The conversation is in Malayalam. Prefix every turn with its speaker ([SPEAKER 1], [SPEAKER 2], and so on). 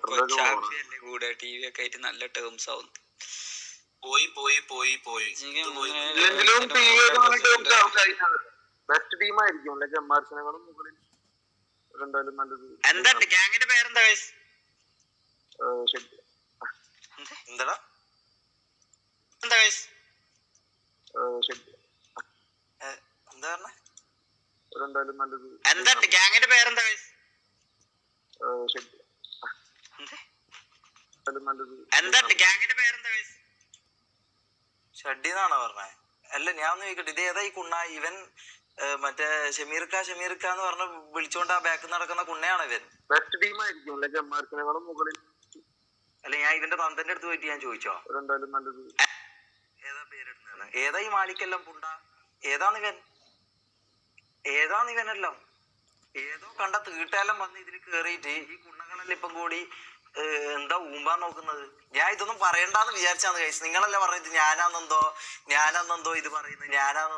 [SPEAKER 1] കൊച്ചാപ്പിയല്ലേ കൂടെ ടി വി ഒക്കെ ആയിട്ട് നല്ല ടേംസ് ആവുന്നു.
[SPEAKER 2] പോയി
[SPEAKER 3] ബെസ്റ്റ് ടീം ആയിരിക്കും ചെമ്മാർസിനെക്കാളും മുകളിൽ എന്തായാലും നല്ലത്.
[SPEAKER 1] എന്താണ് ഗ്യാങ്ങിന്റെ പേരെന്താ?
[SPEAKER 2] എന്താടാ
[SPEAKER 1] എന്താ
[SPEAKER 2] എന്താ പറഞ്ഞ?
[SPEAKER 3] എന്തായാലും നല്ലത്.
[SPEAKER 1] എന്താണ് ഗ്യാങ്ങിന്റെ പേരെന്താ? എന്താണ് ഗ്യാങ്ങിന്റെ പേരെന്താ?
[SPEAKER 2] ഷഡ്ഡി എന്നാണോ പറഞ്ഞേ? അല്ല ഞാൻ ഒന്ന് ചോദിക്കട്ടെ, ഇത് ഏതാ ഈ കുണ്ണ? ഇവൻ മറ്റേ ഷമീർക്ക എന്ന് പറഞ്ഞ വിളിച്ചോണ്ട് ആ ബാക്കിൽ നടക്കുന്ന കുണ്ണയാണോ ഇവൻ?
[SPEAKER 3] ബെസ്റ്റ് ടീം ആയിരിക്കും ചെമ്മാർസിനെക്കാളും മുകളിൽ.
[SPEAKER 2] അല്ല ഞാൻ ഇവന്റെ തന്തന്റെ അടുത്ത് പോയിട്ട് ഞാൻ ചോദിച്ചോ
[SPEAKER 3] എന്തായാലും നല്ലത്.
[SPEAKER 2] ഏതാ പേരെടുത്തത്? ഏതാ ഈ മാലിക്കെല്ലാം പുണ്ട? ഏതാണ് ഇവനെല്ലാം? ഏതോ കണ്ട തീട്ടെല്ലാം വന്ന് ഇതിൽ കേറിയിട്ട് ഈ കുണ്ണകളെല്ലാം ഇപ്പം കൂടി എന്താ ഊമ്പാൻ നോക്കുന്നത്? ഞാൻ ഇതൊന്നും പറയണ്ടെന്ന് വിചാരിച്ചാന്ന് കഴിച്ചു. നിങ്ങളല്ലേ പറഞ്ഞത് ഞാനാന്നെന്തോ ഇത് പറയുന്നത്, ഞാനാണെന്നോ